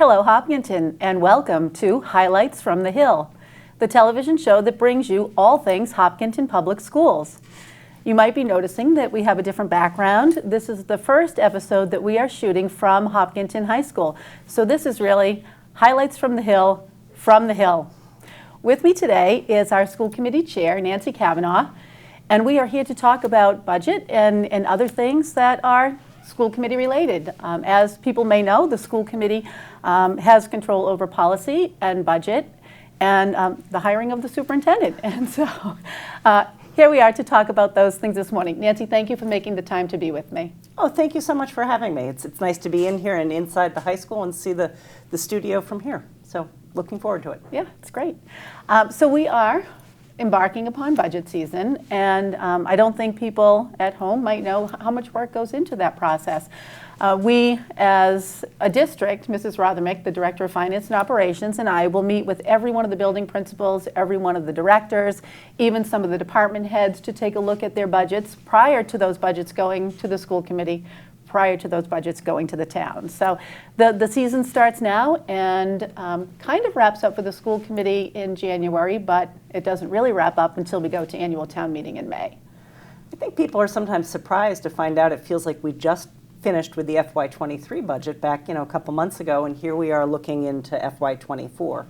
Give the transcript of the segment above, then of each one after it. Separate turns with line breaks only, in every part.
Hello, Hopkinton, and welcome to Highlights from the Hill, the television show that brings you all things Hopkinton Public Schools. You might be noticing that we have a different background. This is the first episode that we are shooting from Hopkinton High School. So this is really Highlights from the Hill, from the Hill. With me today is our school committee chair, Nancy Kavanaugh, and we are here to talk about budget and other things that are school committee related. As people may know, the school committee has control over policy and budget and the hiring of the superintendent. And so here we are to talk about those things this morning. Nancy, thank you for making the time to be with me.
Oh, thank you so much for having me. It's nice to be in here and inside the high school and see the studio from here. So looking forward to it.
Yeah, it's great. So we are embarking upon budget season, and I don't think people at home might know how much work goes into that process. We, as a district, Mrs. Rothermick, the Director of Finance and Operations, and I will meet with every one of the building principals, every one of the directors, even some of the department heads to take a look at their budgets prior to those budgets going to the school committee, prior to those budgets going to the town. So the season starts now and kind of wraps up for the school committee in January, but it doesn't really wrap up until we go to annual town meeting in May.
I think people are sometimes surprised to find out it feels like we just finished with the FY23 budget back, a couple months ago, and here we are looking into FY24.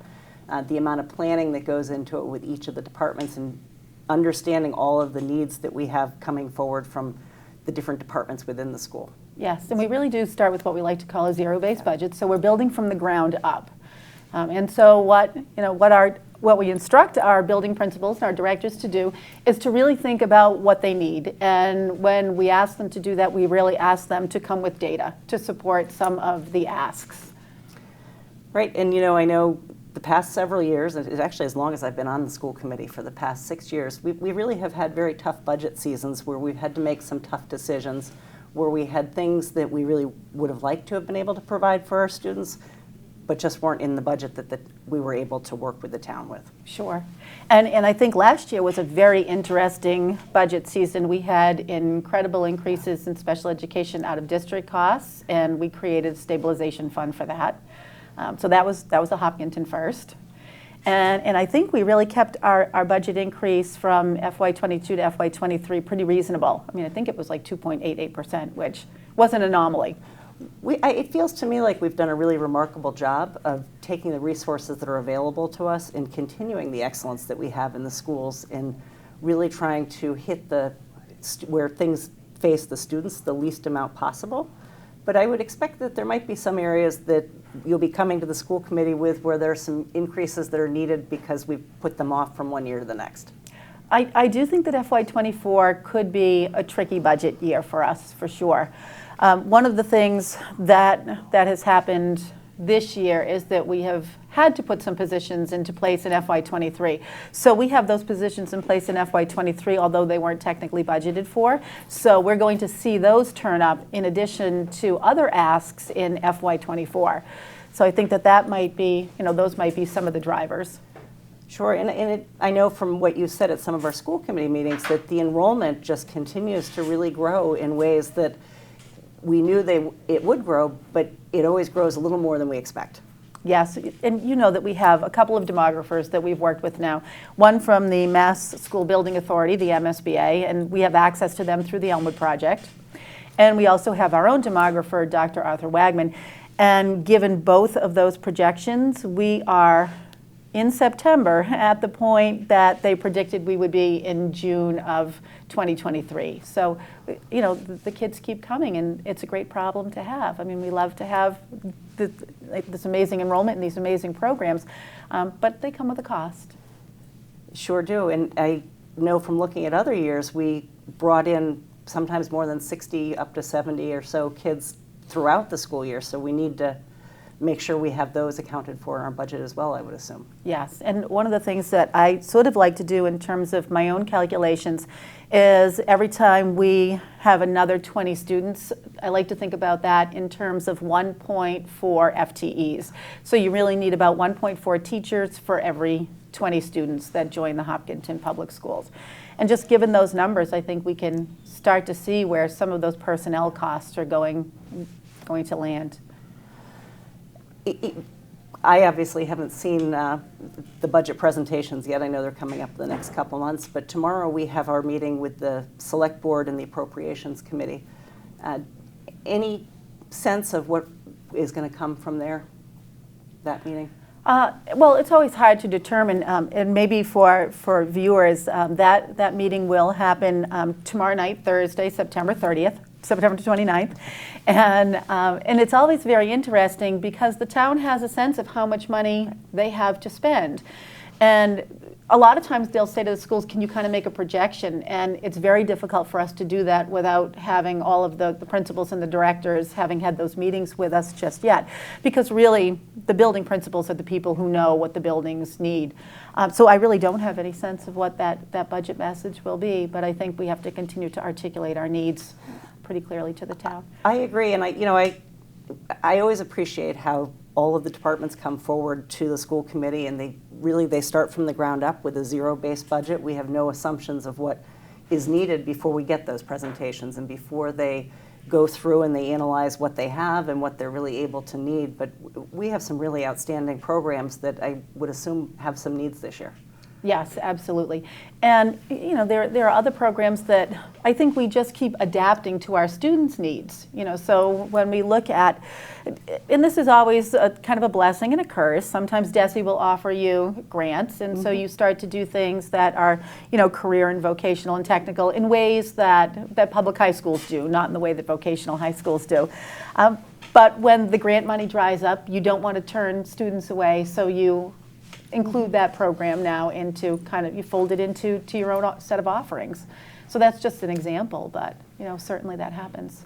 The amount of planning that goes into it with each of the departments and understanding all of the needs that we have coming forward from the different departments within the school.
Yes, and we really do start with what we like to call a zero-based budget. So we're building from the ground up. And so what we instruct our building principals and our directors to do is to really think about what they need. And when we ask them to do that, we really ask them to come with data to support some of the asks.
Right, and I know the past several years, and it's actually as long as I've been on the school committee for the past 6 years, we really have had very tough budget seasons where we've had to make some tough decisions, where we had things that we really would have liked to have been able to provide for our students, but just weren't in the budget that we were able to work with the town with.
Sure. And I think last year was a very interesting budget season. We had incredible increases in special education out of district costs, and we created a stabilization fund for that. So that was a Hopkinton first. And I think we really kept our budget increase from FY22 to FY23 pretty reasonable. I mean, I think it was like 2.88%, which was an anomaly.
It feels to me like we've done a really remarkable job of taking the resources that are available to us and continuing the excellence that we have in the schools and really trying to hit where things face the students the least amount possible. But I would expect that there might be some areas that you'll be coming to the school committee with where there are some increases that are needed because we've put them off from one year to the next.
I do think that FY24 could be a tricky budget year for us, for sure. One of the things that has happened this year is that we have had to put some positions into place in FY23. So we have those positions in place in FY23, although they weren't technically budgeted for. So we're going to see those turn up in addition to other asks in FY24. So I think that might be, those might be some of the drivers.
Sure, and I know from what you said at some of our school committee meetings that the enrollment just continues to really grow in ways that we knew it would grow, but it always grows a little more than we expect.
Yes, and you know that we have a couple of demographers that we've worked with now. One from the Mass School Building Authority, the MSBA, and we have access to them through the Elmwood Project. And we also have our own demographer, Dr. Arthur Wagman. And given both of those projections, we are in September at the point that they predicted we would be in June of 2023. So, the kids keep coming, and it's a great problem to have. I mean, we love to have this amazing enrollment and these amazing programs, but they come with a cost.
Sure do, and I know from looking at other years, we brought in sometimes more than 60 up to 70 or so kids throughout the school year, so we need to make sure we have those accounted for in our budget as well, I would assume.
Yes, and one of the things that I sort of like to do in terms of my own calculations is every time we have another 20 students, I like to think about that in terms of 1.4 FTEs. So you really need about 1.4 teachers for every 20 students that join the Hopkinton Public Schools. And just given those numbers, I think we can start to see where some of those personnel costs are going to land.
I obviously haven't seen the budget presentations yet. I know they're coming up the next couple months, but tomorrow we have our meeting with the Select Board and the Appropriations Committee. Any sense of what is going to come from that meeting?
Well, it's always hard to determine, and maybe for viewers, that meeting will happen tomorrow night, Thursday, September 30th. September 29th. And it's always very interesting because the town has a sense of how much money they have to spend. And a lot of times they'll say to the schools, can you kind of make a projection? And it's very difficult for us to do that without having all of the principals and the directors having had those meetings with us just yet. Because really, the building principals are the people who know what the buildings need. So I really don't have any sense of what that budget message will be, but I think we have to continue to articulate our needs pretty clearly to the town.
I agree, and I always appreciate how all of the departments come forward to the school committee, and they start from the ground up with a zero-based budget. We have no assumptions of what is needed before we get those presentations and before they go through and they analyze what they have and what they're really able to need. But we have some really outstanding programs that I would assume have some needs this year.
Yes, absolutely. And there are other programs that I think we just keep adapting to our students' needs. So when we look at, and this is always a kind of a blessing and a curse. Sometimes DESE will offer you grants, and so you start to do things that are, career and vocational and technical in ways that public high schools do, not in the way that vocational high schools do. But when the grant money dries up, you don't want to turn students away, so you include that program now into you fold it into your own set of offerings. So that's just an example, but certainly that happens.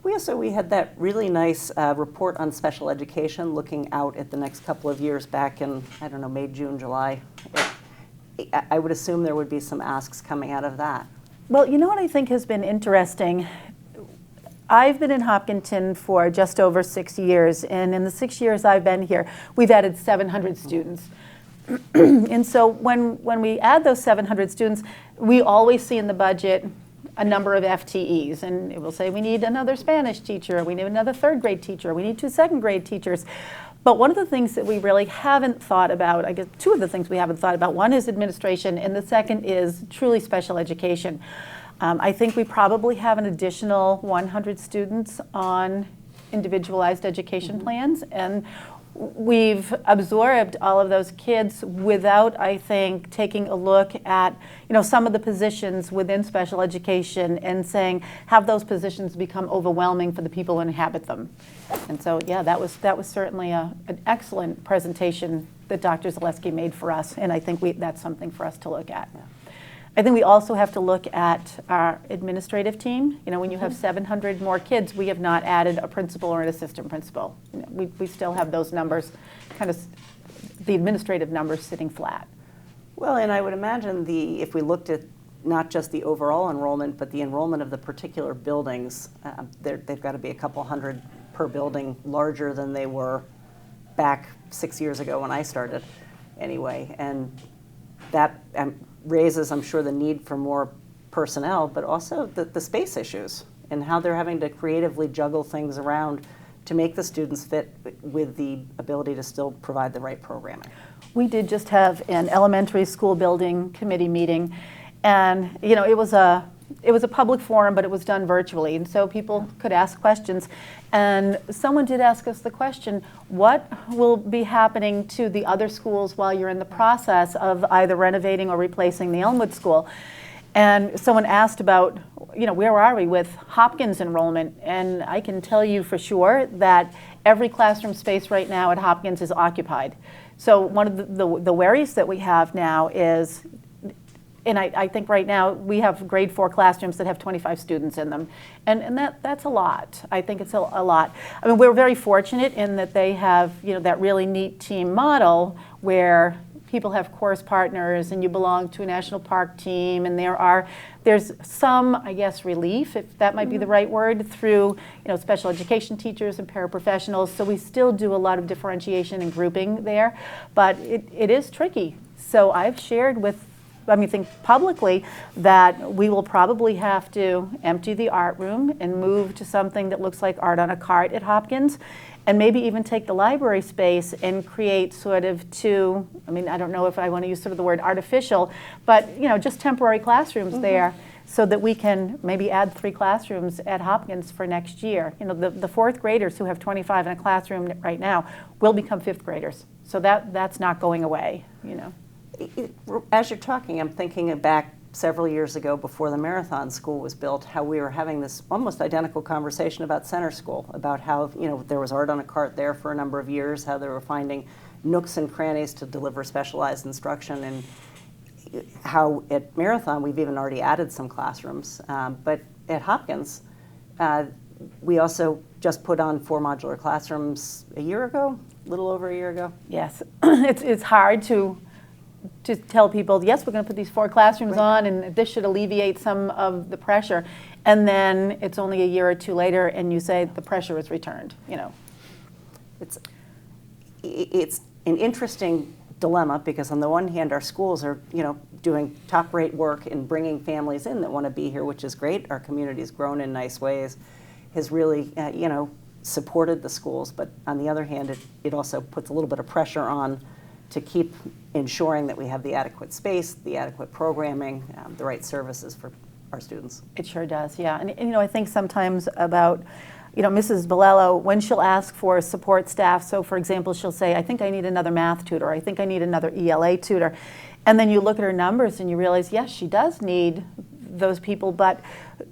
We had that really nice report on special education looking out at the next couple of years back in, May, June, July. I would assume there would be some asks coming out of that.
Well, what I think has been interesting, I've been in Hopkinton for just over 6 years, and in the 6 years I've been here, we've added 700 students. And so when we add those 700 students, we always see in the budget a number of FTEs, and it will say we need another Spanish teacher, we need another third grade teacher, we need 2 second grade teachers. But one of the things that we really haven't thought about, I guess 2 of the things we haven't thought about, one is administration and the second is truly special education. I think we probably have an additional 100 students on individualized education plans, and we've absorbed all of those kids without, I think, taking a look at, some of the positions within special education and saying, have those positions become overwhelming for the people who inhabit them? And so, yeah, that was certainly an excellent presentation that Dr. Zaleski made for us, and I think that's something for us to look at. Yeah. I think we also have to look at our administrative team. When you have 700 more kids, we have not added a principal or an assistant principal. We still have those numbers, the administrative numbers sitting flat.
Well, and I would imagine if we looked at not just the overall enrollment, but the enrollment of the particular buildings, they've got to be a couple hundred per building larger than they were back 6 years ago when I started anyway. And that raises, I'm sure, the need for more personnel, but also the space issues and how they're having to creatively juggle things around to make the students fit with the ability to still provide the right programming.
We did just have an elementary school building committee meeting, and it was a public forum, but it was done virtually, and so people could ask questions. And someone did ask us the question, what will be happening to the other schools while you're in the process of either renovating or replacing the Elmwood School? And someone asked about, where are we with Hopkins enrollment? And I can tell you for sure that every classroom space right now at Hopkins is occupied. So one of the worries that we have now is, and I think right now we have grade 4 classrooms that have 25 students in them. And that's a lot. I think it's a lot. I mean, we're very fortunate in that they have, that really neat team model where people have course partners and you belong to a national park team, and there's some, I guess, relief, if that might be the right word, through special education teachers and paraprofessionals. So we still do a lot of differentiation and grouping there, but it is tricky. So I've shared with think publicly that we will probably have to empty the art room and move to something that looks like art on a cart at Hopkins, and maybe even take the library space and create sort of two, I don't know if I want to use sort of the word artificial, but just temporary classrooms there, so that we can maybe add 3 classrooms at Hopkins for next year. The 4th graders who have 25 in a classroom right now will become 5th graders. So that's not going away,
As you're talking, I'm thinking back several years ago before the Marathon School was built, how we were having this almost identical conversation about Center School, about how there was art on a cart there for a number of years, how they were finding nooks and crannies to deliver specialized instruction, and how at Marathon we've even already added some classrooms. But at Hopkins, we also just put on 4 modular classrooms a year ago, a little over a year ago.
Yes, it's hard to tell people, yes, we're going to put these 4 classrooms on, and this should alleviate some of the pressure. And then it's only a year or 2 later, and you say the pressure is returned.
It's an interesting dilemma, because on the one hand, our schools are doing top-rate work in bringing families in that want to be here, which is great. Our community's grown in nice ways, has really supported the schools. But on the other hand, it also puts a little bit of pressure on to keep ensuring that we have the adequate space, the adequate programming, the right services for our students.
It sure does, yeah. And I think sometimes about, Mrs. Bolello, when she'll ask for support staff, so for example, she'll say, I think I need another math tutor, I think I need another ELA tutor. And then you look at her numbers and you realize, yes, she does need those people, but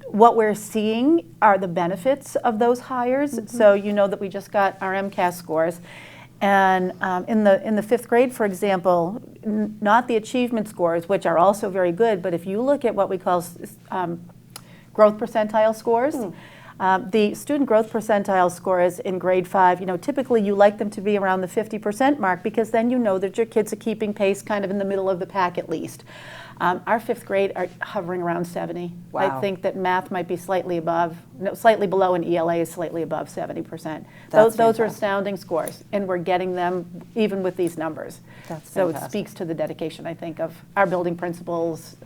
what we're seeing are the benefits of those hires. So that we just got our MCAS scores. And in the 5th grade, for example, not the achievement scores, which are also very good, but if you look at what we call growth percentile scores, the student growth percentile scores in grade 5, typically you like them to be around the 50% mark, because then you know that your kids are keeping pace kind of in the middle of the pack at least. Our 5th grade are hovering around 70.
Wow.
I think that math might be slightly below, and ELA is slightly above 70%. Those are astounding scores, and we're getting them even with these numbers.
That's
so
fantastic.
It speaks to the dedication, I think, of our building principals,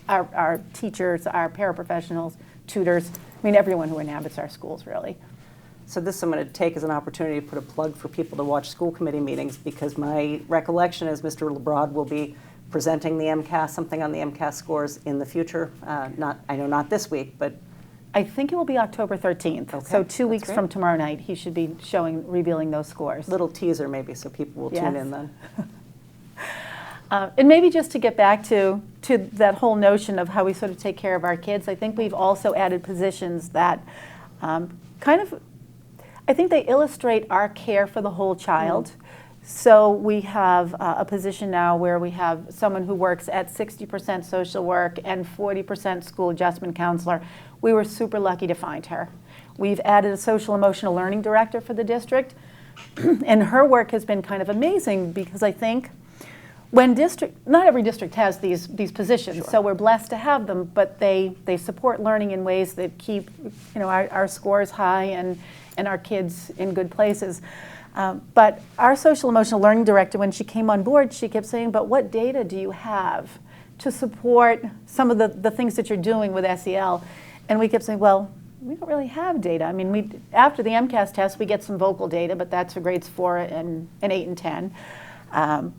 our teachers, our paraprofessionals, tutors, everyone who inhabits our schools, really.
So this I'm going to take as an opportunity to put a plug for people to watch school committee meetings, because my recollection is Mr. LeBrod will be presenting the MCAS, something on the MCAS scores in the future. I know not this week, but
I think it will be October 13th.
Okay,
so 2 weeks
great.
from tomorrow night, he should be revealing those scores.
little teaser maybe, so people will tune in then.
And maybe just to get back to that whole notion of how we sort of take care of our kids, I think we've also added positions that I think they illustrate our care for the whole child. So we have a position now where we have someone who works at 60% social work and 40% school adjustment counselor. We were super lucky to find her. We've added a social emotional learning director for the district, and her work has been kind of amazing, because I think not every district has these positions, so we're blessed to have them, but they support learning in ways that keep our scores high and our kids in good places. But our social emotional learning director, when she came on board, she kept saying, but what data do you have to support some of the things that you're doing with SEL? And we kept saying, well, we don't really have data. After the MCAS test, we get some vocal data, but that's for grades 4 and 8 and 10.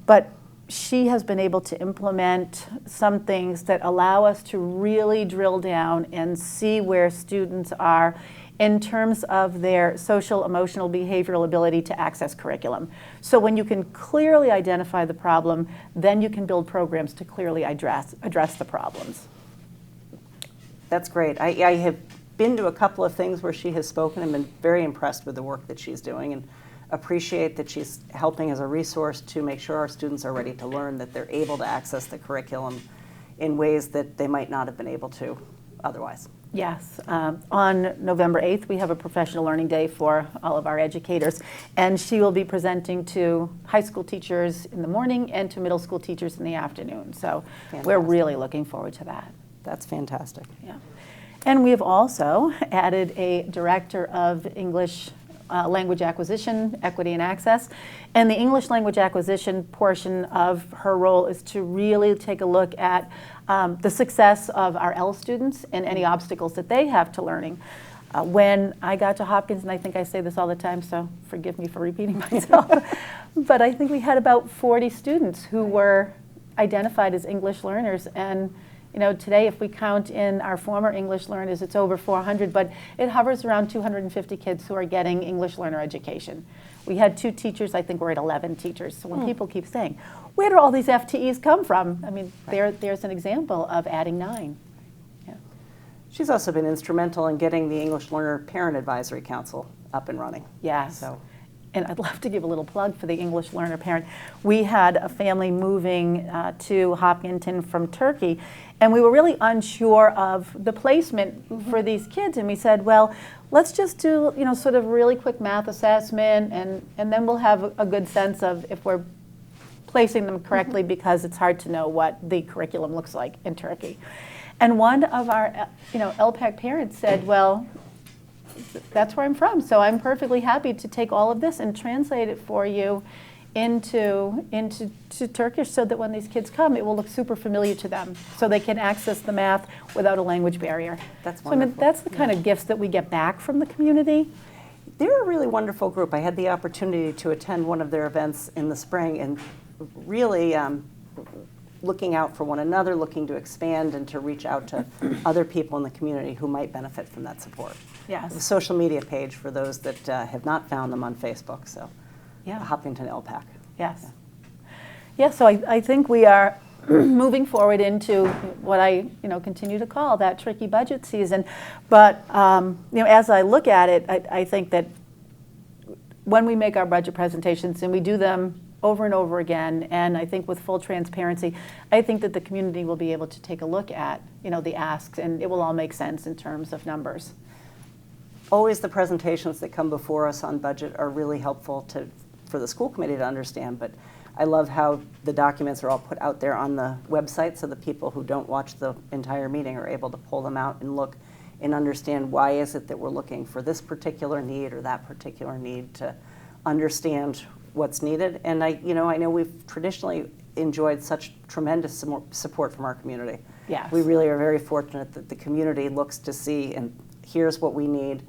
But she has been able to implement some things that allow us to really drill down and see where students are in terms of their social, emotional, behavioral ability to access curriculum. So when you can clearly identify the problem, then you can build programs to clearly address the problems.
That's great. I have been to a couple of things where she has spoken and been very impressed with the work that she's doing, and appreciate that she's helping as a resource to make sure our students are ready to learn, that they're able to access the curriculum in ways that they might not have been able to otherwise.
Yes. On November 8th, we have a professional learning day for all of our educators, and she will be presenting to high school teachers in the morning and to middle school teachers in the afternoon. So we're really looking forward to that.
That's fantastic.
Yeah. And we have also added a director of English language acquisition, equity, and access. And the English language acquisition portion of her role is to really take a look at the success of our L students and any obstacles that they have to learning. When I got to Hopkins, and I think I say this all the time, so forgive me for repeating myself, but I think we had about 40 students who were identified as English learners. And you know, today, if we count in our former English learners, it's over 400, but it hovers around 250 kids who are getting English learner education. We had 2 teachers, I think we're at 11 teachers. So when people keep saying, where do all these FTEs come from? I mean, there's an example of adding 9. Yeah.
She's also been instrumental in getting the English Learner Parent Advisory Council up and running.
Yes.
So.
And I'd love to give a little plug for the English learner parent. We had a family moving to Hopkinton from Turkey, and we were really unsure of the placement for these kids. And we said, well, let's just do, you know, sort of really quick math assessment, and then we'll have a good sense of if we're placing them correctly, because it's hard to know what the curriculum looks like in Turkey. And one of our, you know, LPAC parents said, well, that's where I'm from, so I'm perfectly happy to take all of this and translate it for you into Turkish, so that when these kids come, it will look super familiar to them, so they can access the math without a language barrier.
That's
wonderful. So, I mean, that's the kind of gifts that we get back from the community.
They're a really wonderful group. I had the opportunity to attend one of their events in the spring, and really looking out for one another, looking to expand and to reach out to other people in the community who might benefit from that support.
Yes.
The social media page for those that have not found them on Facebook, so
Yeah.
Hopkinton LPAC.
Yes. Yeah, so I think we are moving forward into what I continue to call that tricky budget season. But as I look at it, I think that when we make our budget presentations, and we do them over and over again, and I think with full transparency, I think that the community will be able to take a look at the asks, and it will all make sense in terms of numbers.
Always the presentations that come before us on budget are really helpful for the school committee to understand, but I love how the documents are all put out there on the website, so the people who don't watch the entire meeting are able to pull them out and look and understand why is it that we're looking for this particular need or that particular need, to understand what's needed. And I know we've traditionally enjoyed such tremendous support from our community.
Yes.
We really are very fortunate that the community looks to see and hears what we need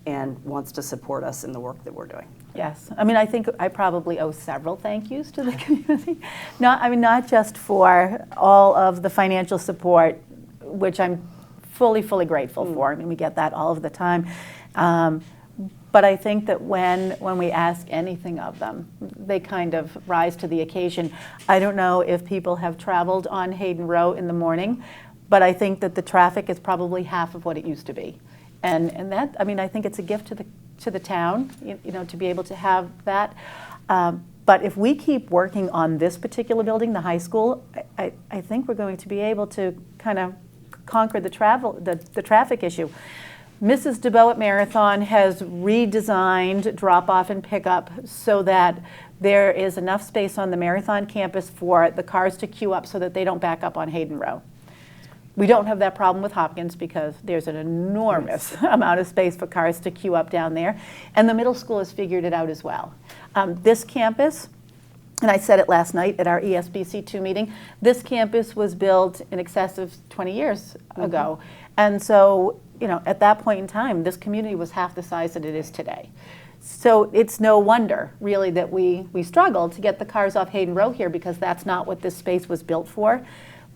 and wants to support us in the work that we're doing.
Yes, I mean, I think I probably owe several thank yous to the community. Not just for all of the financial support, which I'm fully grateful for. I mean, we get that all of the time. But I think that when we ask anything of them, they kind of rise to the occasion. I don't know if people have traveled on Hayden Row in the morning, but I think that the traffic is probably half of what it used to be. And that, I think it's a gift to the town, to be able to have that. But if we keep working on this particular building, the high school, I think we're going to be able to kind of conquer the traffic issue. Mrs. DeBow at Marathon has redesigned drop-off and pickup so that there is enough space on the Marathon campus for the cars to queue up so that they don't back up on Hayden Row. We don't have that problem with Hopkins because there's an enormous amount of space for cars to queue up down there. And the middle school has figured it out as well. This campus, and I said it last night at our ESBC2 meeting, this campus was built in excess of 20 years ago. And so, at that point in time, this community was half the size that it is today. So it's no wonder, really, that we struggled to get the cars off Hayden Row here, because that's not what this space was built for.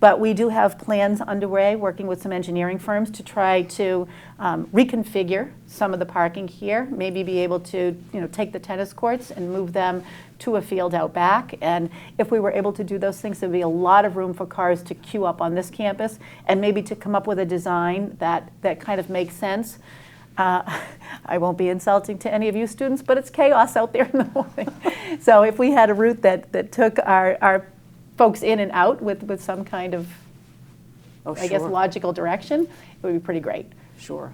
But we do have plans underway, working with some engineering firms, to try to reconfigure some of the parking here, maybe be able to take the tennis courts and move them to a field out back. And if we were able to do those things, there'd be a lot of room for cars to queue up on this campus, and maybe to come up with a design that kind of makes sense. I won't be insulting to any of you students, but it's chaos out there in the morning. So if we had a route that took our folks in and out with some kind of, I guess, logical direction, it would be pretty great.
Sure.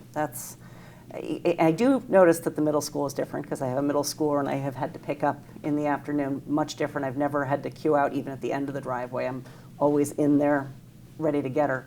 I do notice that the middle school is different, because I have a middle schooler and I have had to pick up in the afternoon. Much different. I've never had to queue out even at the end of the driveway. I'm always in there ready to get her.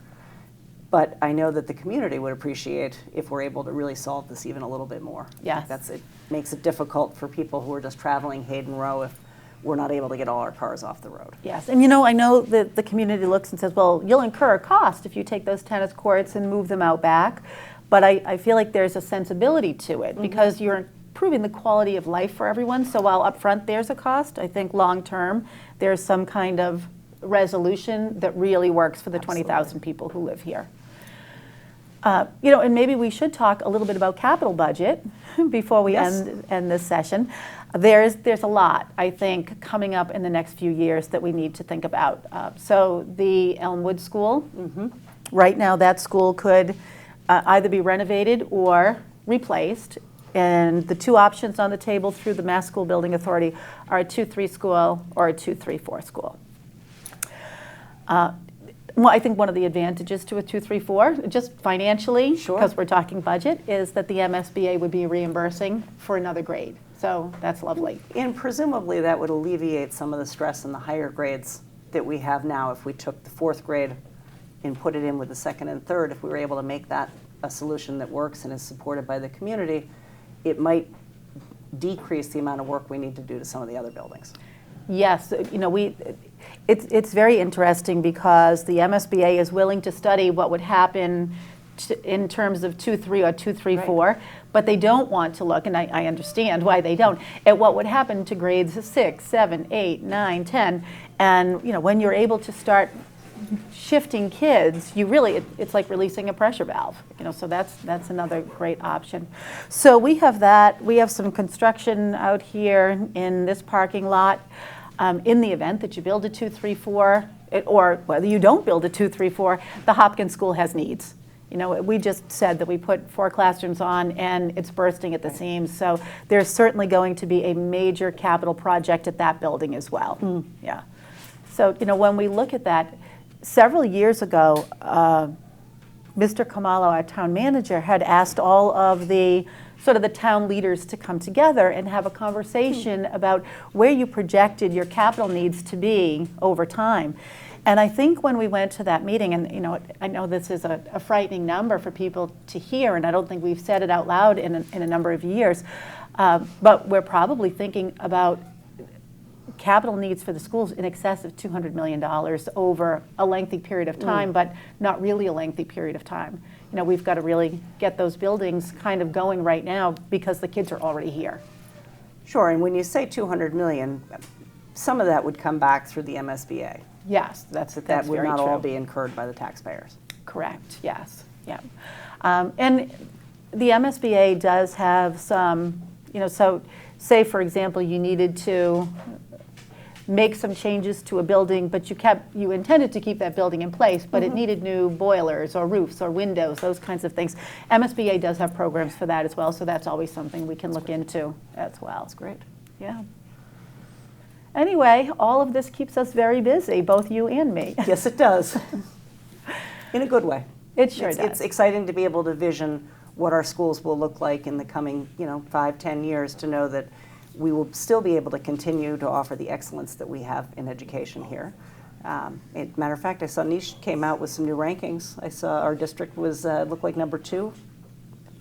But I know that the community would appreciate if we're able to really solve this even a little bit more.
Yes.
It makes it difficult for people who are just traveling Hayden Row if we're not able to get all our cars off the road.
Yes, and I know that the community looks and says, well, you'll incur a cost if you take those tennis courts and move them out back. But I feel like there's a sensibility to it because you're improving the quality of life for everyone. So while up front there's a cost, I think long term there's some kind of resolution that really works for the 20,000 people who live here. And maybe we should talk a little bit about capital budget before we end this session. There's a lot, I think, coming up in the next few years that we need to think about. So the Elmwood School, right now that school could either be renovated or replaced. And the two options on the table through the Mass School Building Authority are a 2-3 school or a 2-3-4 school. Well, I think one of the advantages to a 2-3-4, just financially, because we're talking budget, is that the MSBA would be reimbursing for another grade. So that's lovely.
And presumably that would alleviate some of the stress in the higher grades that we have now. If we took the 4th grade and put it in with the 2nd and 3rd, if we were able to make that a solution that works and is supported by the community, it might decrease the amount of work we need to do to some of the other buildings.
Yes, it's very interesting because the MSBA is willing to study what would happen in terms of 2-3 or 2-3-4, but they don't want to look, and I understand why they don't, at what would happen to grades 6, 7, 8, 9, 10. And when you're able to start shifting kids, it's like releasing a pressure valve. So that's another great option. So we have that. We have some construction out here in this parking lot. In the event that you build a 2-3-4, or whether you don't build a 2-3-4, the Hopkins School has needs. We just said that we put 4 classrooms on and it's bursting at the seams. So there's certainly going to be a major capital project at that building as well. Yeah. So, when we look at that, several years ago, Mr. Khumalo, our town manager, had asked all of the town leaders to come together and have a conversation about where you projected your capital needs to be over time. And I think when we went to that meeting, and I know this is a frightening number for people to hear, and I don't think we've said it out loud in a number of years, but we're probably thinking about capital needs for the schools in excess of $200 million over a lengthy period of time, but not really a lengthy period of time. We've got to really get those buildings kind of going right now because the kids are already here.
Sure, and when you say $200 million, some of that would come back through the MSBA.
Yes, that's
that would
very
not
true.
all be incurred by the taxpayers.
Correct, yes, yeah. And the MSBA does have some, so say for example you needed to make some changes to a building, but you intended to keep that building in place, but it needed new boilers or roofs or windows, those kinds of things. MSBA does have programs for that as well, so that's always something we can look into as well.
That's great.
Yeah. Anyway, all of this keeps us very busy, both you and me.
Yes, it does. In a good way.
It sure does.
It's exciting to be able to vision what our schools will look like in the coming 5-10 years, to know that we will still be able to continue to offer the excellence that we have in education here. Matter of fact, I saw Niche came out with some new rankings. I saw our district was looked like number 2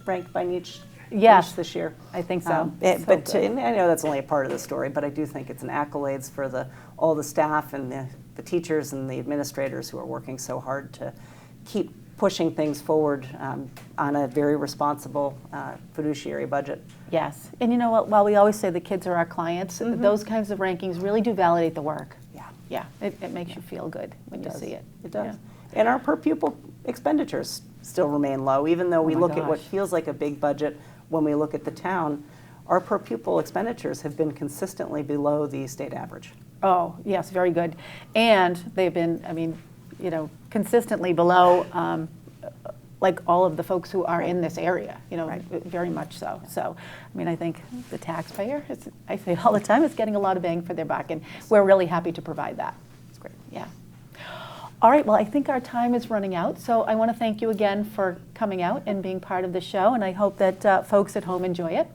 ranked by Niche.
Yes,
this year.
I think so.
But I know that's only a part of the story, but I do think it's an accolades for all the staff and the teachers and the administrators who are working so hard to keep pushing things forward on a very responsible fiduciary budget.
Yes, and you know what, while we always say the kids are our clients, those kinds of rankings really do validate the work. Yeah, it makes you feel good when you see it.
It does.
Yeah.
And our per pupil expenditures still remain low, even though we look at what feels like a big budget. When we look at the town, our per pupil expenditures have been consistently below the state average.
Oh, yes, very good. And they've been, consistently below like all of the folks who are in this area, very much so. So, I think the taxpayer, I say it all the time, is getting a lot of bang for their buck, and we're really happy to provide that.
That's great.
Yeah. All right, well, I think our time is running out, so I want to thank you again for coming out and being part of the show, and I hope that folks at home enjoy it.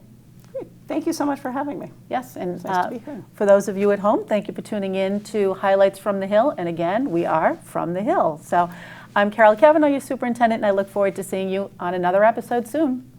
Great. Thank you so much for having me.
Yes, and
nice to be here.
For those of you at home, thank you for tuning in to Highlights from the Hill, and again, we are from the Hill. So I'm Carol Cavanaugh, your superintendent, and I look forward to seeing you on another episode soon.